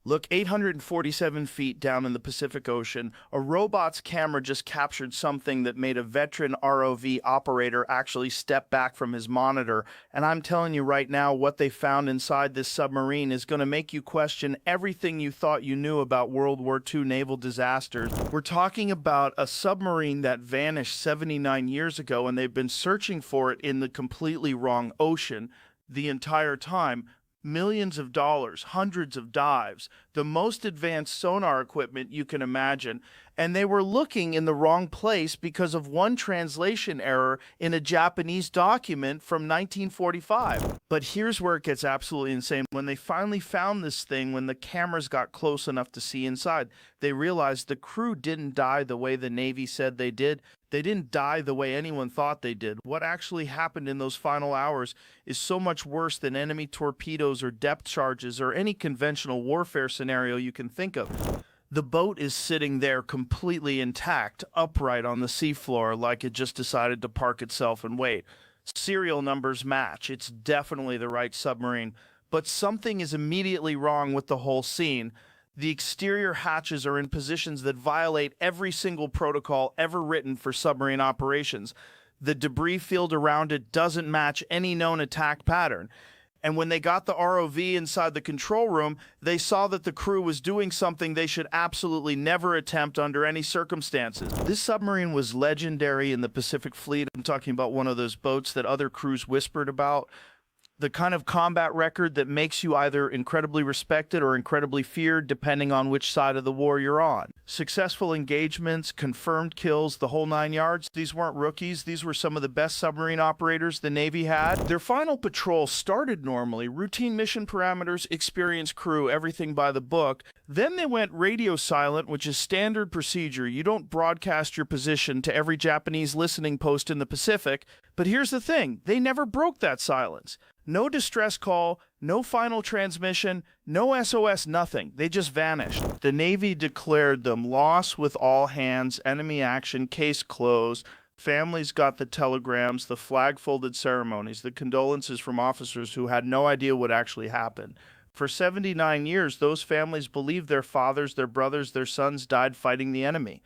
Look, 847 feet down in the Pacific Ocean, a robot's camera just captured something that made a veteran ROV operator actually step back from his monitor. And I'm telling you right now, what they found inside this submarine is going to make you question everything you thought you knew about World War II naval disasters. We're talking about a submarine that vanished 79 years ago, and they've been searching for it in the completely wrong ocean the entire time. Millions of dollars, hundreds of dives, the most advanced sonar equipment you can imagine, and they were looking in the wrong place because of one translation error in a Japanese document from 1945. But here's where it gets absolutely insane. When they finally found this thing, when the cameras got close enough to see inside, they realized the crew didn't die the way the Navy said they did. They didn't die the way anyone thought they did. What actually happened in those final hours is so much worse than enemy torpedoes or depth charges or any conventional warfare scenario you can think of. The boat is sitting there completely intact, upright on the seafloor, like it just decided to park itself and wait. Serial numbers match. It's definitely the right submarine. But something is immediately wrong with the whole scene. The exterior hatches are in positions that violate every single protocol ever written for submarine operations. The debris field around it doesn't match any known attack pattern. And when they got the ROV inside the control room, they saw that the crew was doing something they should absolutely never attempt under any circumstances. This submarine was legendary in the Pacific Fleet. I'm talking about one of those boats that other crews whispered about. The kind of combat record that makes you either incredibly respected or incredibly feared, depending on which side of the war you're on. Successful engagements, confirmed kills, the whole 9 yards. These weren't rookies. These were some of the best submarine operators the Navy had. Their final patrol started normally, routine mission parameters, experienced crew, everything by the book. Then they went radio silent, which is standard procedure. You don't broadcast your position to every Japanese listening post in the Pacific. But here's the thing, they never broke that silence. No distress call, no final transmission, no SOS, nothing. They just vanished. The Navy declared them lost with all hands, enemy action, case closed. Families got the telegrams, the flag-folded ceremonies, the condolences from officers who had no idea what actually happened. For 79 years, those families believed their fathers, their brothers, their sons died fighting the enemy.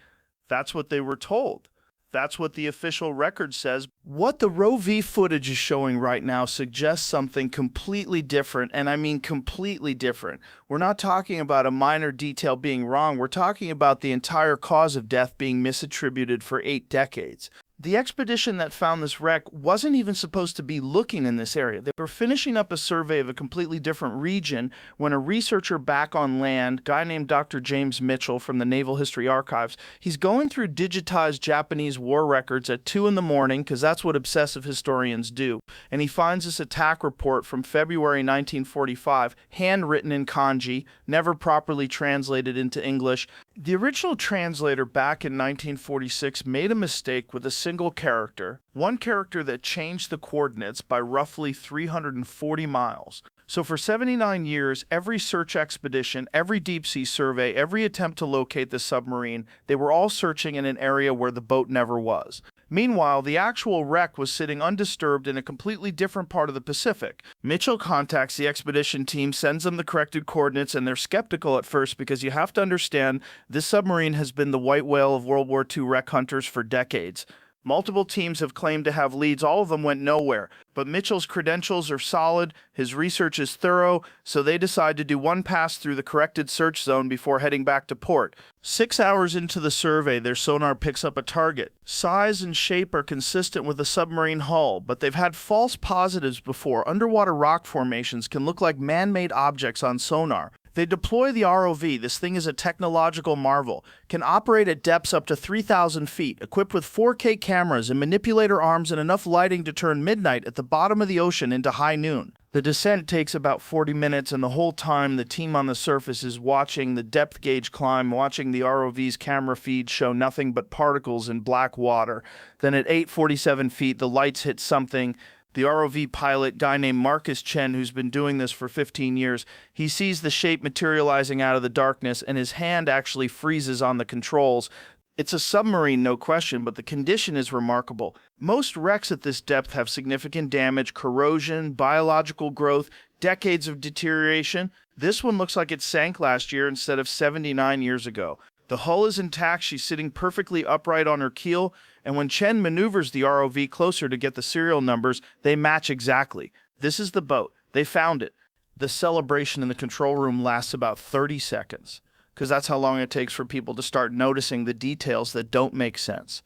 That's what they were told. That's what the official record says. What the ROV footage is showing right now suggests something completely different, and I mean completely different. We're not talking about a minor detail being wrong. We're talking about the entire cause of death being misattributed for 8 decades. The expedition that found this wreck wasn't even supposed to be looking in this area. They were finishing up a survey of a completely different region when a researcher back on land, a guy named Dr. James Mitchell from the Naval History Archives, he's going through digitized Japanese war records at 2 in the morning, because that's what obsessive historians do. And he finds this attack report from February 1945, handwritten in kanji, never properly translated into English. The original translator back in 1946 made a mistake with a single character, one character that changed the coordinates by roughly 340 miles. So for 79 years, every search expedition, every deep-sea survey, every attempt to locate the submarine, they were all searching in an area where the boat never was. Meanwhile, the actual wreck was sitting undisturbed in a completely different part of the Pacific. Mitchell contacts the expedition team, sends them the corrected coordinates, and they're skeptical at first because you have to understand this submarine has been the white whale of World War II wreck hunters for decades. Multiple teams have claimed to have leads. All of them went nowhere. But Mitchell's credentials are solid, his research is thorough, so they decide to do one pass through the corrected search zone before heading back to port. 6 hours into the survey, their sonar picks up a target. Size and shape are consistent with a submarine hull, but they've had false positives before. Underwater rock formations can look like man-made objects on sonar. They deploy the ROV, this thing is a technological marvel, can operate at depths up to 3,000 feet, equipped with 4K cameras and manipulator arms and enough lighting to turn midnight at the bottom of the ocean into high noon. The descent takes about 40 minutes, and the whole time the team on the surface is watching the depth gauge climb, watching the ROV's camera feed show nothing but particles in black water. Then at 847 feet, the lights hit something. The ROV pilot, guy named Marcus Chen, who's been doing this for 15 years, he sees the shape materializing out of the darkness, and his hand actually freezes on the controls. It's a submarine, no question, but the condition is remarkable. Most wrecks at this depth have significant damage, corrosion, biological growth, decades of deterioration. This one looks like it sank last year instead of 79 years ago. The hull is intact, she's sitting perfectly upright on her keel, and when Chen maneuvers the ROV closer to get the serial numbers, they match exactly. This is the boat. They found it. The celebration in the control room lasts about 30 seconds, because that's how long it takes for people to start noticing the details that don't make sense.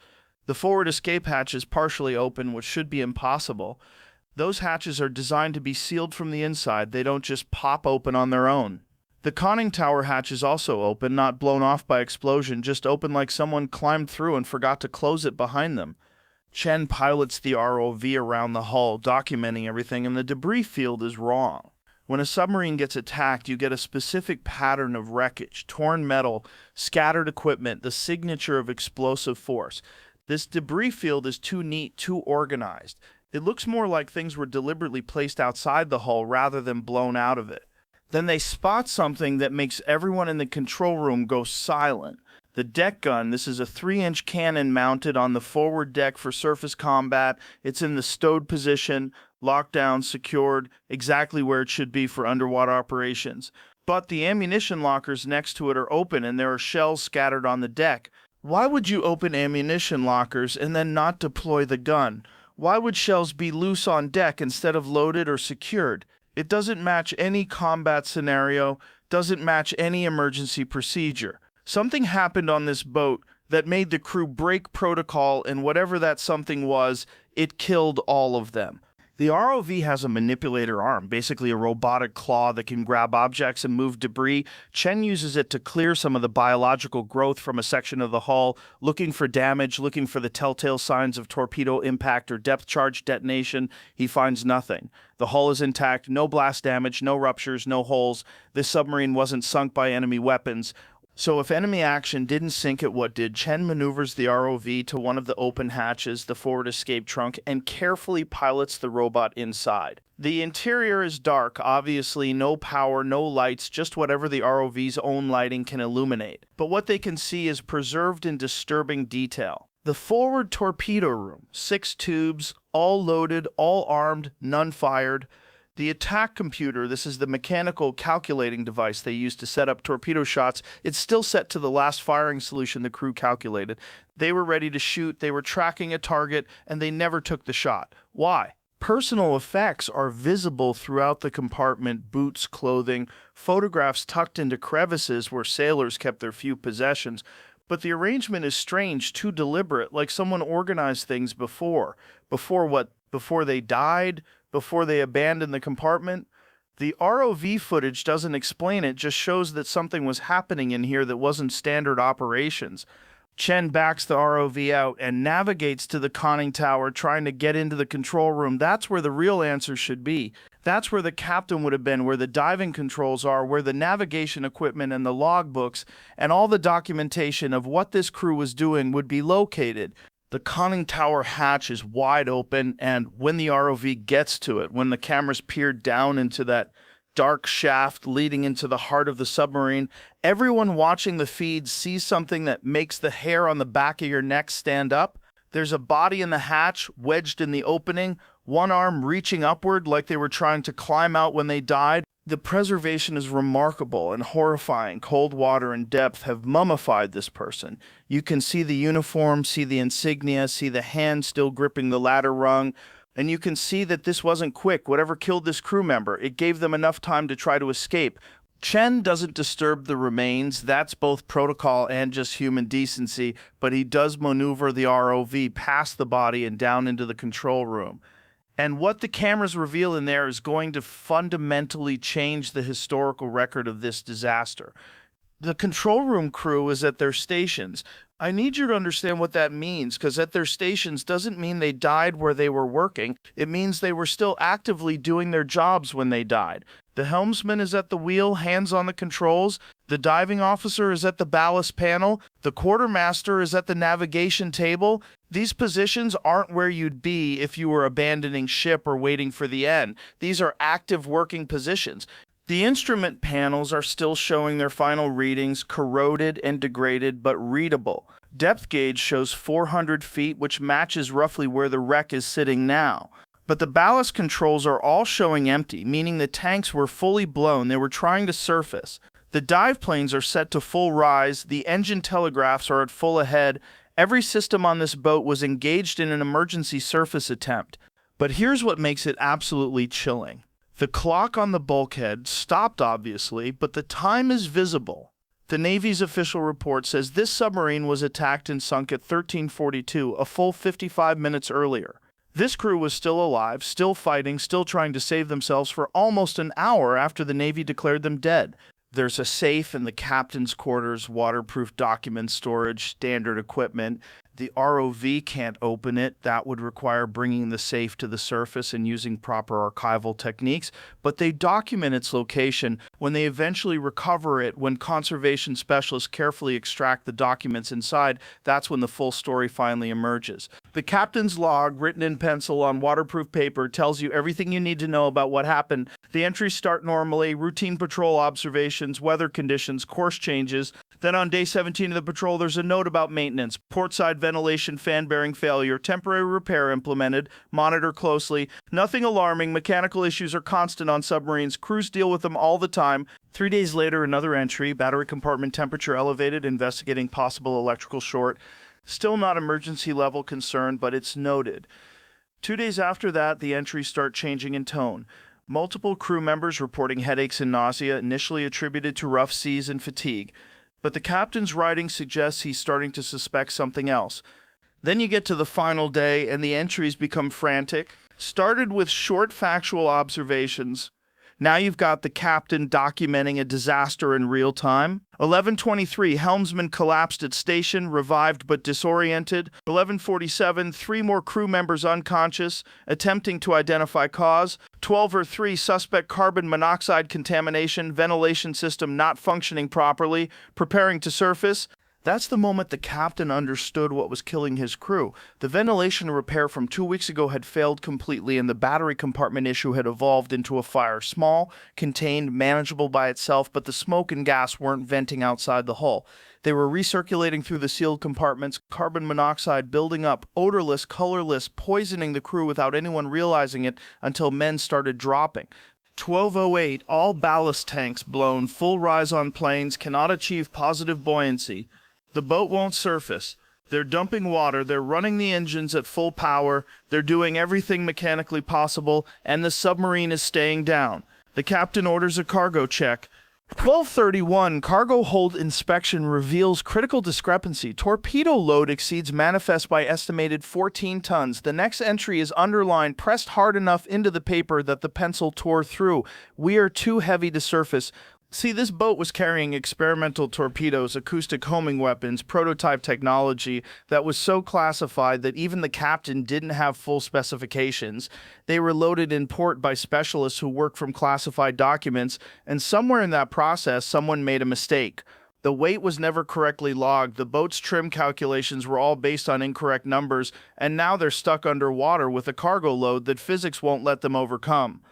The forward escape hatch is partially open, which should be impossible. Those hatches are designed to be sealed from the inside. They don't just pop open on their own. The conning tower hatch is also open, not blown off by explosion, just open like someone climbed through and forgot to close it behind them. Chen pilots the ROV around the hull, documenting everything, and the debris field is wrong. When a submarine gets attacked, you get a specific pattern of wreckage, torn metal, scattered equipment, the signature of explosive force. This debris field is too neat, too organized. It looks more like things were deliberately placed outside the hull rather than blown out of it. Then they spot something that makes everyone in the control room go silent. The deck gun, this is a 3-inch cannon mounted on the forward deck for surface combat. It's in the stowed position, locked down, secured, exactly where it should be for underwater operations. But the ammunition lockers next to it are open and there are shells scattered on the deck. Why would you open ammunition lockers and then not deploy the gun? Why would shells be loose on deck instead of loaded or secured? It doesn't match any combat scenario, doesn't match any emergency procedure. Something happened on this boat that made the crew break protocol, and whatever that something was, it killed all of them. The ROV has a manipulator arm, basically a robotic claw that can grab objects and move debris. Chen uses it to clear some of the biological growth from a section of the hull, looking for damage, looking for the telltale signs of torpedo impact or depth charge detonation. He finds nothing. The hull is intact, no blast damage, no ruptures, no holes. This submarine wasn't sunk by enemy weapons. So if enemy action didn't sink it, what did? Chen maneuvers the ROV to one of the open hatches, the forward escape trunk, and carefully pilots the robot inside. The interior is dark, obviously no power, no lights, just whatever the ROV's own lighting can illuminate. But what they can see is preserved in disturbing detail. The forward torpedo room, 6 tubes, all loaded, all armed, none fired. The attack computer, this is the mechanical calculating device they use to set up torpedo shots. It's still set to the last firing solution the crew calculated. They were ready to shoot, they were tracking a target, and they never took the shot. Why? Personal effects are visible throughout the compartment, boots, clothing, photographs tucked into crevices where sailors kept their few possessions. But the arrangement is strange, too deliberate, like someone organized things before. Before what? Before they died? Before they abandoned the compartment? The ROV footage doesn't explain it, just shows that something was happening in here that wasn't standard operations. Chen backs the ROV out and navigates to the conning tower, trying to get into the control room. That's where the real answer should be. That's where the captain would have been, where the diving controls are, where the navigation equipment and the logbooks and all the documentation of what this crew was doing would be located. The conning tower hatch is wide open, and when the ROV gets to it, when the cameras peer down into that dark shaft leading into the heart of the submarine, everyone watching the feed sees something that makes the hair on the back of your neck stand up. There's a body in the hatch, wedged in the opening, one arm reaching upward like they were trying to climb out when they died. The preservation is remarkable and horrifying. Cold water and depth have mummified this person. You can see the uniform, see the insignia, see the hand still gripping the ladder rung, and you can see that this wasn't quick. Whatever killed this crew member, it gave them enough time to try to escape. Chen doesn't disturb the remains. That's both protocol and just human decency, but he does maneuver the ROV past the body and down into the control room. And what the cameras reveal in there is going to fundamentally change the historical record of this disaster. The control room crew is at their stations. I need you to understand what that means, because at their stations doesn't mean they died where they were working. It means they were still actively doing their jobs when they died. The helmsman is at the wheel, hands on the controls. The diving officer is at the ballast panel. The quartermaster is at the navigation table. These positions aren't where you'd be if you were abandoning ship or waiting for the end. These are active working positions. The instrument panels are still showing their final readings, corroded and degraded, but readable. Depth gauge shows 400 feet, which matches roughly where the wreck is sitting now. But the ballast controls are all showing empty, meaning the tanks were fully blown. They were trying to surface. The dive planes are set to full rise. The engine telegraphs are at full ahead. Every system on this boat was engaged in an emergency surface attempt. But here's what makes it absolutely chilling. The clock on the bulkhead stopped, obviously, but the time is visible. The Navy's official report says this submarine was attacked and sunk at 13:42, a full 55 minutes earlier. This crew was still alive, still fighting, still trying to save themselves for almost an hour after the Navy declared them dead. There's a safe in the captain's quarters, waterproof document storage, standard equipment. The ROV can't open it. That would require bringing the safe to the surface and using proper archival techniques. But they document its location. When they eventually recover it, when conservation specialists carefully extract the documents inside, that's when the full story finally emerges. The captain's log, written in pencil on waterproof paper, tells you everything you need to know about what happened. The entries start normally, routine patrol observations, weather conditions, course changes. Then on day 17 of the patrol, there's a note about maintenance. Portside ventilation fan bearing failure, temporary repair implemented, monitor closely. Nothing alarming, mechanical issues are constant on submarines. Crews deal with them all the time. 3 days later, another entry, battery compartment temperature elevated, investigating possible electrical short. Still not emergency level concern, but it's noted. 2 days after that, the entries start changing in tone. Multiple crew members reporting headaches and nausea, initially attributed to rough seas and fatigue. But the captain's writing suggests he's starting to suspect something else. Then you get to the final day, and the entries become frantic. Started with short factual observations. Now you've got the captain documenting a disaster in real time. 11:23, helmsman collapsed at station, revived but disoriented. 11:47, 3 more crew members unconscious, attempting to identify cause. 12:03, suspect carbon monoxide contamination, ventilation system not functioning properly, preparing to surface. That's the moment the captain understood what was killing his crew. The ventilation repair from 2 weeks ago had failed completely, and the battery compartment issue had evolved into a fire. Small, contained, manageable by itself, but the smoke and gas weren't venting outside the hull. They were recirculating through the sealed compartments, carbon monoxide building up, odorless, colorless, poisoning the crew without anyone realizing it until men started dropping. 12:08, all ballast tanks blown, full rise on planes, cannot achieve positive buoyancy. The boat won't surface. They're dumping water, they're running the engines at full power, they're doing everything mechanically possible, and the submarine is staying down. The captain orders a cargo check. 12:31, cargo hold inspection reveals critical discrepancy. Torpedo load exceeds manifest by estimated 14 tons. The next entry is underlined, pressed hard enough into the paper that the pencil tore through. We are too heavy to surface. See, this boat was carrying experimental torpedoes, acoustic homing weapons, prototype technology that was so classified that even the captain didn't have full specifications. They were loaded in port by specialists who work from classified documents, and somewhere in that process, someone made a mistake. The weight was never correctly logged, the boat's trim calculations were all based on incorrect numbers, and now they're stuck underwater with a cargo load that physics won't let them overcome.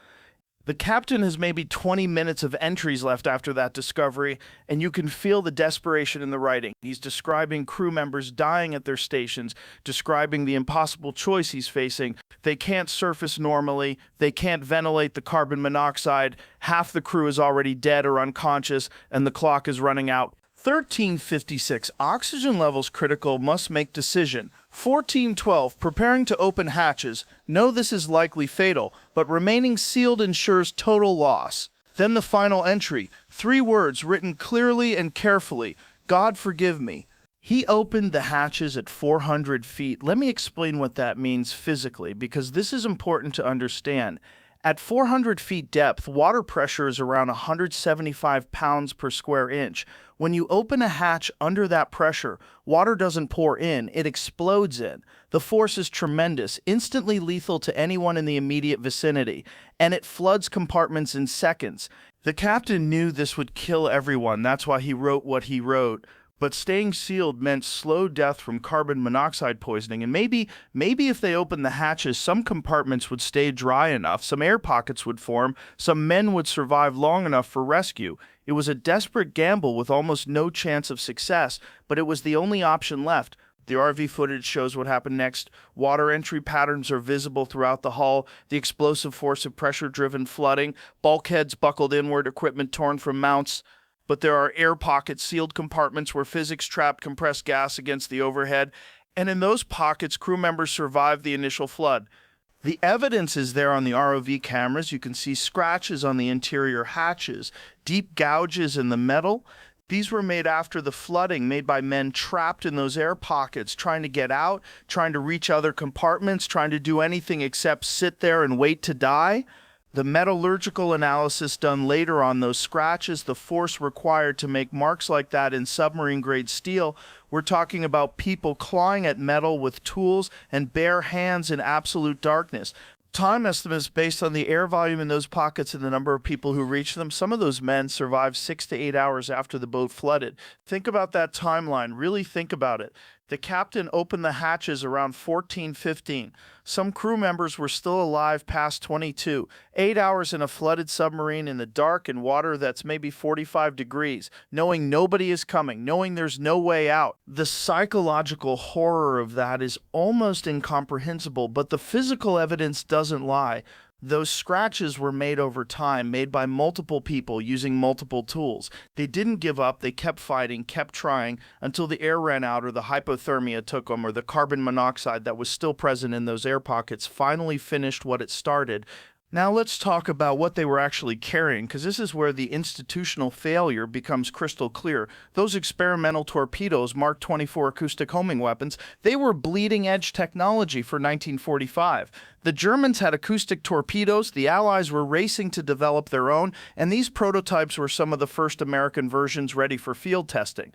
The captain has maybe 20 minutes of entries left after that discovery, and you can feel the desperation in the writing. He's describing crew members dying at their stations, describing the impossible choice he's facing. They can't surface normally, they can't ventilate the carbon monoxide, half the crew is already dead or unconscious, and the clock is running out. 13:56, oxygen levels critical, must make decision. 14:12, preparing to open hatches. Know this is likely fatal, but remaining sealed ensures total loss. Then the final entry, 3 words written clearly and carefully. God forgive me. He opened the hatches at 400 feet. Let me explain what that means physically, because this is important to understand. At 400 feet depth, water pressure is around 175 pounds per square inch. When you open a hatch under that pressure, water doesn't pour in, it explodes in. The force is tremendous, instantly lethal to anyone in the immediate vicinity, and it floods compartments in seconds. The captain knew this would kill everyone, that's why he wrote what he wrote. But staying sealed meant slow death from carbon monoxide poisoning, and maybe if they opened the hatches, some compartments would stay dry enough, some air pockets would form, some men would survive long enough for rescue. It was a desperate gamble with almost no chance of success, but it was the only option left. The RV footage shows what happened next. Water entry patterns are visible throughout the hull, the explosive force of pressure-driven flooding, bulkheads buckled inward, equipment torn from mounts. But there are air pockets, sealed compartments where physics trapped compressed gas against the overhead, and in those pockets, crew members survived the initial flood. The evidence is there on the ROV cameras. You can see scratches on the interior hatches, deep gouges in the metal. These were made after the flooding, made by men trapped in those air pockets, trying to get out, trying to reach other compartments, trying to do anything except sit there and wait to die. The metallurgical analysis done later on those scratches, the force required to make marks like that in submarine-grade steel, we're talking about people clawing at metal with tools and bare hands in absolute darkness. Time estimates based on the air volume in those pockets and the number of people who reached them. Some of those men survived 6 to 8 hours after the boat flooded. Think about that timeline. Really think about it. The captain opened the hatches around 14:15. Some crew members were still alive past 22. 8 hours in a flooded submarine in the dark in water that's maybe 45 degrees, knowing nobody is coming, knowing there's no way out. The psychological horror of that is almost incomprehensible, but the physical evidence doesn't lie. Those scratches were made over time, made by multiple people using multiple tools. They didn't give up, they kept fighting, kept trying, until the air ran out or the hypothermia took them or the carbon monoxide that was still present in those air pockets finally finished what it started. Now let's talk about what they were actually carrying, because this is where the institutional failure becomes crystal clear. Those experimental torpedoes, Mark 24 acoustic homing weapons, they were bleeding-edge technology for 1945. The Germans had acoustic torpedoes, the Allies were racing to develop their own, and these prototypes were some of the first American versions ready for field testing.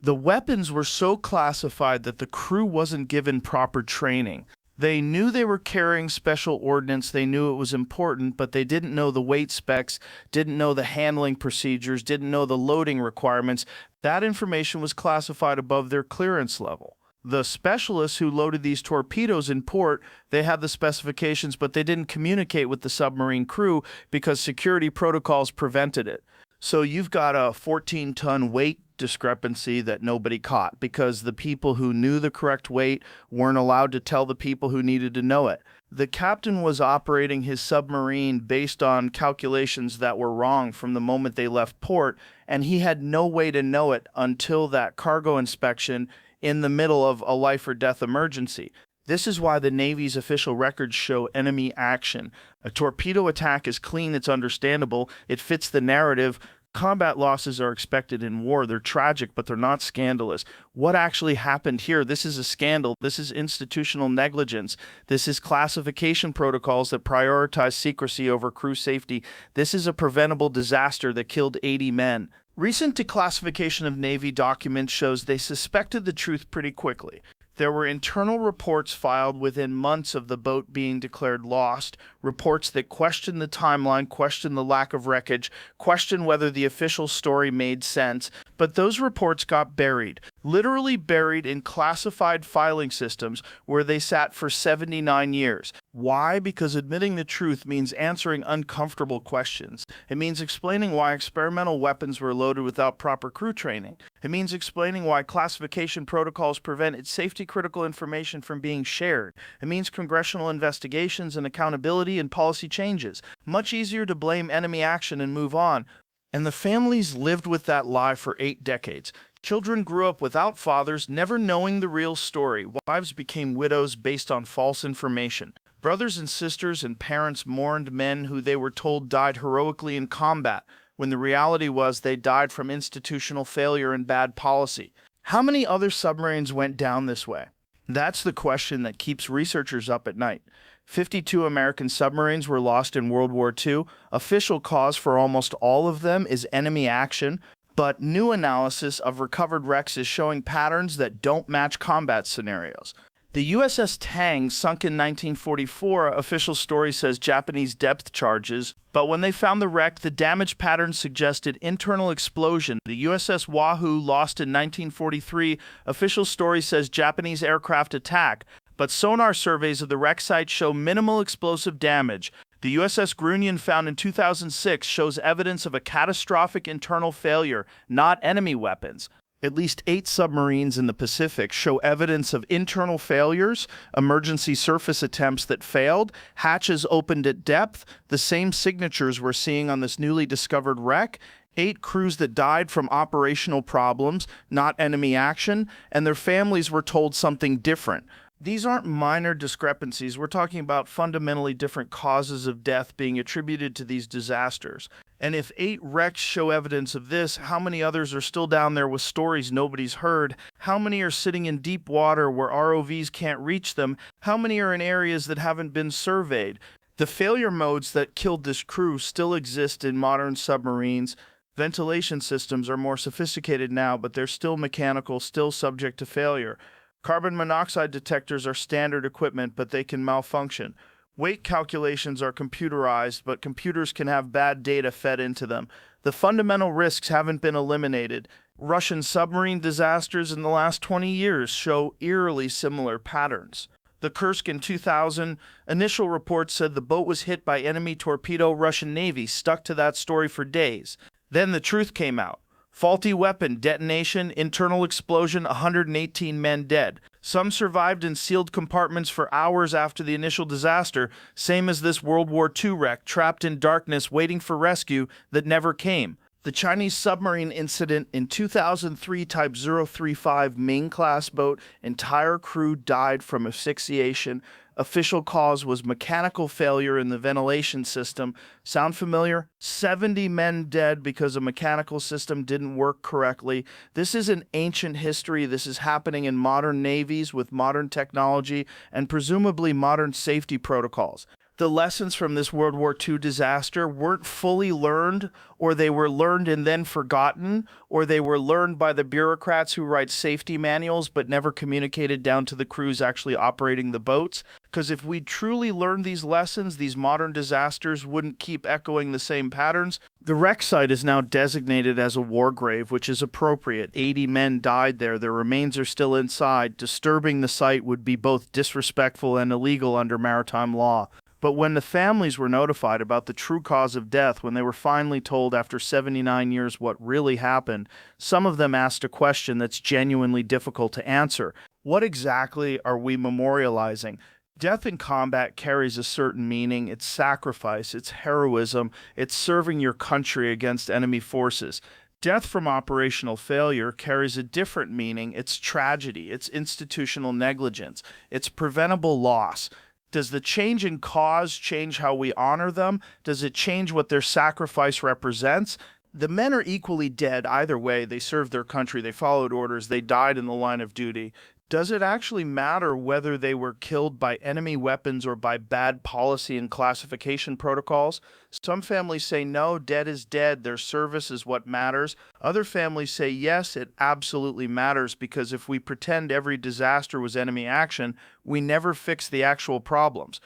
The weapons were so classified that the crew wasn't given proper training. They knew they were carrying special ordnance, they knew it was important, but they didn't know the weight specs, didn't know the handling procedures, didn't know the loading requirements. That information was classified above their clearance level. The specialists who loaded these torpedoes in port, they had the specifications, but they didn't communicate with the submarine crew because security protocols prevented it. So you've got a 14-ton weight discrepancy that nobody caught because the people who knew the correct weight weren't allowed to tell the people who needed to know it. The captain was operating his submarine based on calculations that were wrong from the moment they left port, and he had no way to know it until that cargo inspection in the middle of a life or death emergency. This is why the Navy's official records show enemy action. A torpedo attack is clean, it's understandable, it fits the narrative. Combat losses are expected in war. They're tragic, but they're not scandalous. What actually happened here? This is a scandal. This is institutional negligence. This is classification protocols that prioritize secrecy over crew safety. This is a preventable disaster that killed 80 men. Recent declassification of Navy documents shows they suspected the truth pretty quickly. There were internal reports filed within months of the boat being declared lost, reports that questioned the timeline, questioned the lack of wreckage, questioned whether the official story made sense, but those reports got buried, literally buried in classified filing systems where they sat for 79 years. Why? Because admitting the truth means answering uncomfortable questions. It means explaining why experimental weapons were loaded without proper crew training. It means explaining why classification protocols prevented safety-critical information from being shared. It means congressional investigations and accountability and policy changes. Much easier to blame enemy action and move on. And the families lived with that lie for 8 decades. Children grew up without fathers, never knowing the real story. Wives became widows based on false information. Brothers and sisters and parents mourned men who they were told died heroically in combat, when the reality was they died from institutional failure and bad policy. How many other submarines went down this way? That's the question that keeps researchers up at night. 52 American submarines were lost in World War II. Official cause for almost all of them is enemy action, but new analysis of recovered wrecks is showing patterns that don't match combat scenarios. The USS Tang sunk in 1944, official story says Japanese depth charges, but when they found the wreck, the damage pattern suggested internal explosion. The USS Wahoo lost in 1943, official story says Japanese aircraft attack, but sonar surveys of the wreck site show minimal explosive damage. The USS Grunion, found in 2006, shows evidence of a catastrophic internal failure, not enemy weapons. At least 8 submarines in the Pacific show evidence of internal failures, emergency surface attempts that failed, hatches opened at depth, the same signatures we're seeing on this newly discovered wreck, 8 crews that died from operational problems, not enemy action, and their families were told something different. These aren't minor discrepancies. We're talking about fundamentally different causes of death being attributed to these disasters. And if 8 wrecks show evidence of this, how many others are still down there with stories nobody's heard? How many are sitting in deep water where ROVs can't reach them? How many are in areas that haven't been surveyed? The failure modes that killed this crew still exist in modern submarines. Ventilation systems are more sophisticated now, but they're still mechanical, still subject to failure. Carbon monoxide detectors are standard equipment, but they can malfunction. Weight calculations are computerized, but computers can have bad data fed into them. The fundamental risks haven't been eliminated. Russian submarine disasters in the last 20 years show eerily similar patterns. The Kursk in 2000, initial reports said the boat was hit by enemy torpedo. Russian Navy stuck to that story for days. Then the truth came out. Faulty weapon, detonation, internal explosion, 118 men dead. Some survived in sealed compartments for hours after the initial disaster, same as this World War II wreck, trapped in darkness waiting for rescue that never came. The Chinese submarine incident in 2003 Type 035 Main-class boat, entire crew died from asphyxiation. Official cause was mechanical failure in the ventilation system. Sound familiar? 70 men dead because a mechanical system didn't work correctly. This isn't ancient history. This is happening in modern navies with modern technology and presumably modern safety protocols. The lessons from this World War II disaster weren't fully learned, or they were learned and then forgotten, or they were learned by the bureaucrats who write safety manuals but never communicated down to the crews actually operating the boats. Because if we truly learned these lessons, these modern disasters wouldn't keep echoing the same patterns. The wreck site is now designated as a war grave, which is appropriate. 80 men died there. Their remains are still inside. Disturbing the site would be both disrespectful and illegal under maritime law. But when the families were notified about the true cause of death, when they were finally told after 79 years what really happened, some of them asked a question that's genuinely difficult to answer. What exactly are we memorializing? Death in combat carries a certain meaning. It's sacrifice, it's heroism, it's serving your country against enemy forces. Death from operational failure carries a different meaning. It's tragedy, it's institutional negligence, it's preventable loss. Does the change in cause change how we honor them? Does it change what their sacrifice represents? The men are equally dead either way. They served their country, they followed orders, they died in the line of duty. Does it actually matter whether they were killed by enemy weapons or by bad policy and classification protocols? Some families say no, dead is dead, their service is what matters. Other families say yes, it absolutely matters, because if we pretend every disaster was enemy action, we never fix the actual problems.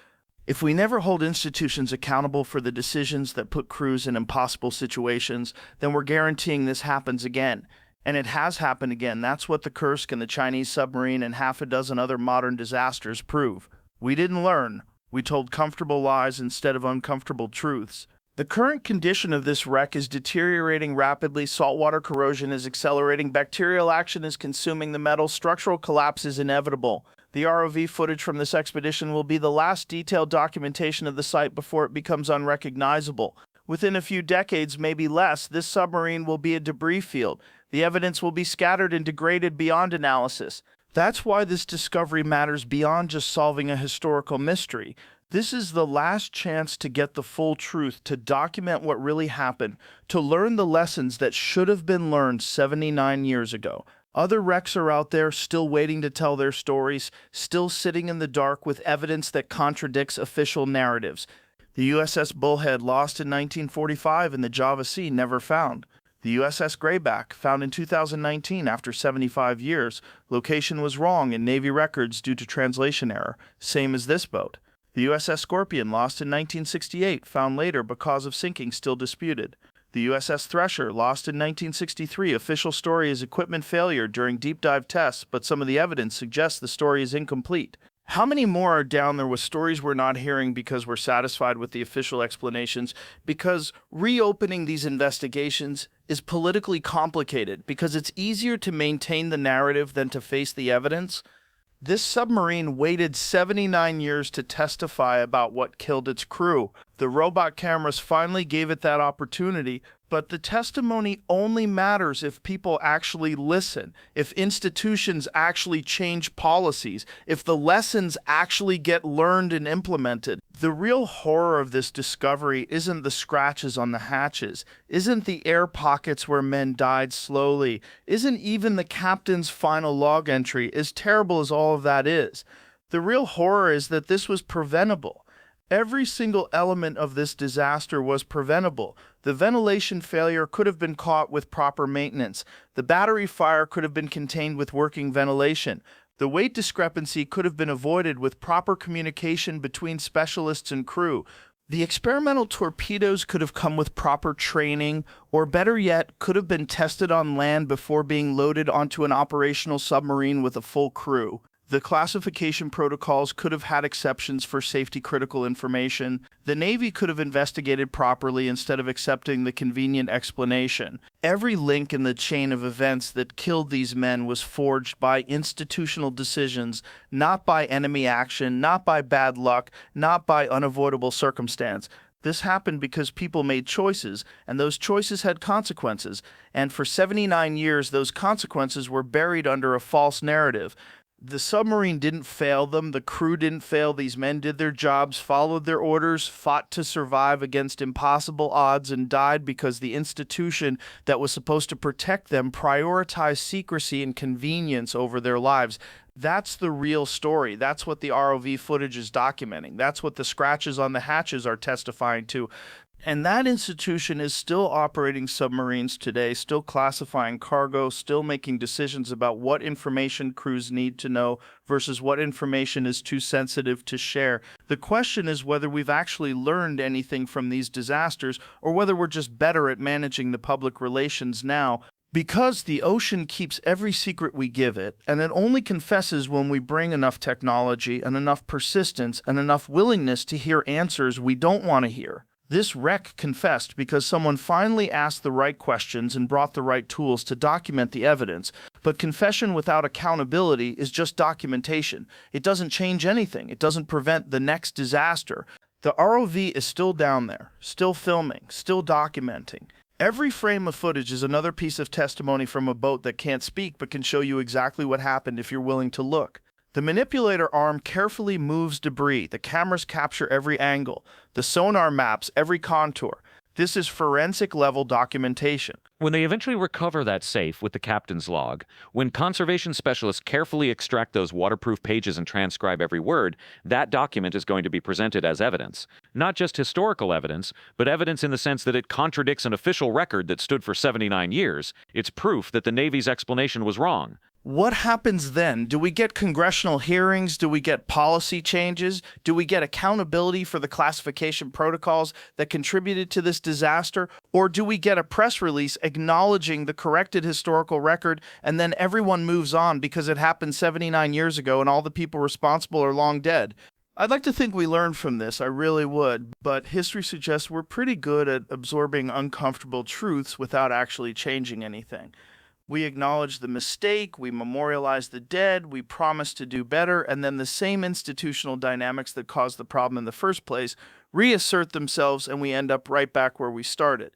If we never hold institutions accountable for the decisions that put crews in impossible situations, then we're guaranteeing this happens again. And it has happened again. That's what the Kursk and the Chinese submarine and half a dozen other modern disasters prove. We didn't learn. We told comfortable lies instead of uncomfortable truths. The current condition of this wreck is deteriorating rapidly. Saltwater corrosion is accelerating. Bacterial action is consuming the metal. Structural collapse is inevitable. The ROV footage from this expedition will be the last detailed documentation of the site before it becomes unrecognizable. Within a few decades, maybe less, this submarine will be a debris field. The evidence will be scattered and degraded beyond analysis. That's why this discovery matters beyond just solving a historical mystery. This is the last chance to get the full truth, to document what really happened, to learn the lessons that should have been learned 79 years ago. Other wrecks are out there, still waiting to tell their stories, still sitting in the dark with evidence that contradicts official narratives. The USS Bullhead, lost in 1945 in the Java Sea, never found. The USS Grayback, found in 2019 after 75 years. Location was wrong in Navy records due to translation error, same as this boat. The USS Scorpion, lost in 1968, found later but cause of sinking still disputed. The USS Thresher, lost in 1963, official story is equipment failure during deep dive tests, but some of the evidence suggests the story is incomplete. How many more are down there with stories we're not hearing because we're satisfied with the official explanations? Because reopening these investigations is politically complicated because it's easier to maintain the narrative than to face the evidence. This submarine waited 79 years to testify about what killed its crew. The robot cameras finally gave it that opportunity, but the testimony only matters if people actually listen, if institutions actually change policies, if the lessons actually get learned and implemented. The real horror of this discovery isn't the scratches on the hatches, isn't the air pockets where men died slowly, isn't even the captain's final log entry, as terrible as all of that is. The real horror is that this was preventable. Every single element of this disaster was preventable. The ventilation failure could have been caught with proper maintenance. The battery fire could have been contained with working ventilation. The weight discrepancy could have been avoided with proper communication between specialists and crew. The experimental torpedoes could have come with proper training, or better yet, could have been tested on land before being loaded onto an operational submarine with a full crew. The classification protocols could have had exceptions for safety-critical information. The Navy could have investigated properly instead of accepting the convenient explanation. Every link in the chain of events that killed these men was forged by institutional decisions, not by enemy action, not by bad luck, not by unavoidable circumstance. This happened because people made choices, and those choices had consequences. And for 79 years, those consequences were buried under a false narrative. The submarine didn't fail them. The crew didn't fail. These men did their jobs, followed their orders, fought to survive against impossible odds, and died because the institution that was supposed to protect them prioritized secrecy and convenience over their lives. That's the real story. That's what the ROV footage is documenting. That's what the scratches on the hatches are testifying to. And that institution is still operating submarines today, still classifying cargo, still making decisions about what information crews need to know versus what information is too sensitive to share. The question is whether we've actually learned anything from these disasters or whether we're just better at managing the public relations now. Because the ocean keeps every secret we give it, and it only confesses when we bring enough technology and enough persistence and enough willingness to hear answers we don't want to hear. This wreck confessed because someone finally asked the right questions and brought the right tools to document the evidence. But confession without accountability is just documentation. It doesn't change anything. It doesn't prevent the next disaster. The ROV is still down there, still filming, still documenting. Every frame of footage is another piece of testimony from a boat that can't speak but can show you exactly what happened if you're willing to look. The manipulator arm carefully moves debris. The cameras capture every angle. The sonar maps every contour. This is forensic-level documentation. When they eventually recover that safe with the captain's log, when conservation specialists carefully extract those waterproof pages and transcribe every word, that document is going to be presented as evidence. Not just historical evidence, but evidence in the sense that it contradicts an official record that stood for 79 years. It's proof that the Navy's explanation was wrong. What happens then? Do we get congressional hearings? Do we get policy changes? Do we get accountability for the classification protocols that contributed to this disaster? Or do we get a press release acknowledging the corrected historical record and then everyone moves on because it happened 79 years ago and all the people responsible are long dead? I'd like to think we learned from this, I really would, but history suggests we're pretty good at absorbing uncomfortable truths without actually changing anything. We acknowledge the mistake, we memorialize the dead, we promise to do better, and then the same institutional dynamics that caused the problem in the first place reassert themselves and we end up right back where we started.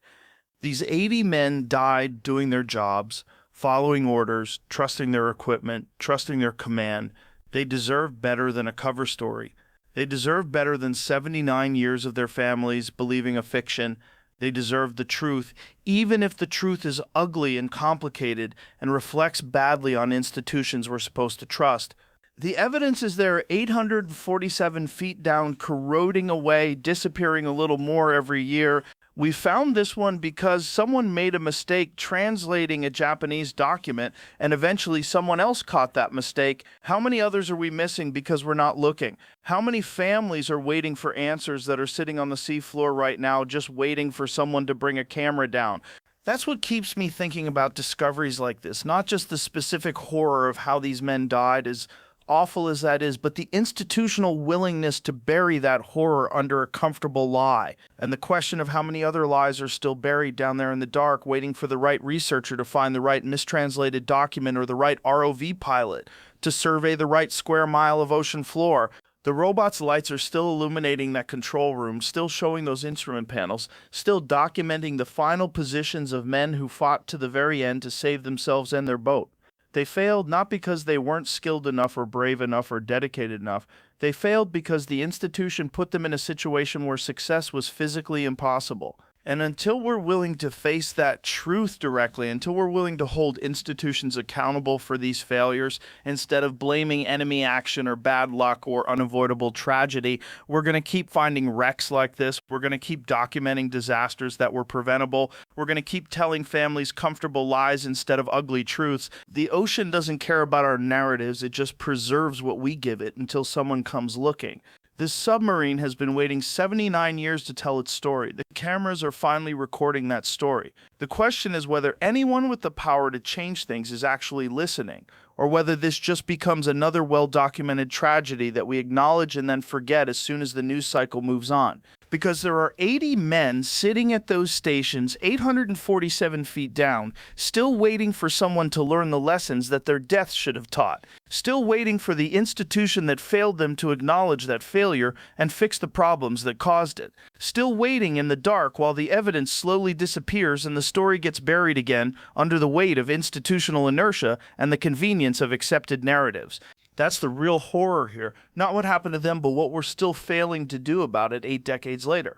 These 80 men died doing their jobs, following orders, trusting their equipment, trusting their command. They deserve better than a cover story. They deserve better than 79 years of their families believing a fiction. They deserve the truth, even if the truth is ugly and complicated and reflects badly on institutions we're supposed to trust. The evidence is there 847 feet down, corroding away, disappearing a little more every year. We found this one because someone made a mistake translating a Japanese document, and eventually someone else caught that mistake. How many others are we missing because we're not looking? How many families are waiting for answers that are sitting on the seafloor right now, just waiting for someone to bring a camera down? That's what keeps me thinking about discoveries like this, not just the specific horror of how these men died, as awful as that is, but the institutional willingness to bury that horror under a comfortable lie, and the question of how many other lies are still buried down there in the dark, waiting for the right researcher to find the right mistranslated document or the right ROV pilot to survey the right square mile of ocean floor. The robot's lights are still illuminating that control room, still showing those instrument panels, still documenting the final positions of men who fought to the very end to save themselves and their boat. They failed not because they weren't skilled enough or brave enough or dedicated enough. They failed because the institution put them in a situation where success was physically impossible. And until we're willing to face that truth directly, until we're willing to hold institutions accountable for these failures, instead of blaming enemy action or bad luck or unavoidable tragedy, we're going to keep finding wrecks like this. We're going to keep documenting disasters that were preventable. We're going to keep telling families comfortable lies instead of ugly truths. The ocean doesn't care about our narratives. It just preserves what we give it until someone comes looking. This submarine has been waiting 79 years to tell its story. The cameras are finally recording that story. The question is whether anyone with the power to change things is actually listening, or whether this just becomes another well-documented tragedy that we acknowledge and then forget as soon as the news cycle moves on. Because there are 80 men sitting at those stations 847 feet down, still waiting for someone to learn the lessons that their deaths should have taught, still waiting for the institution that failed them to acknowledge that failure and fix the problems that caused it, still waiting in the dark while the evidence slowly disappears and the story gets buried again under the weight of institutional inertia and the convenience of accepted narratives. That's the real horror here. Not what happened to them, but what we're still failing to do about it 8 decades later.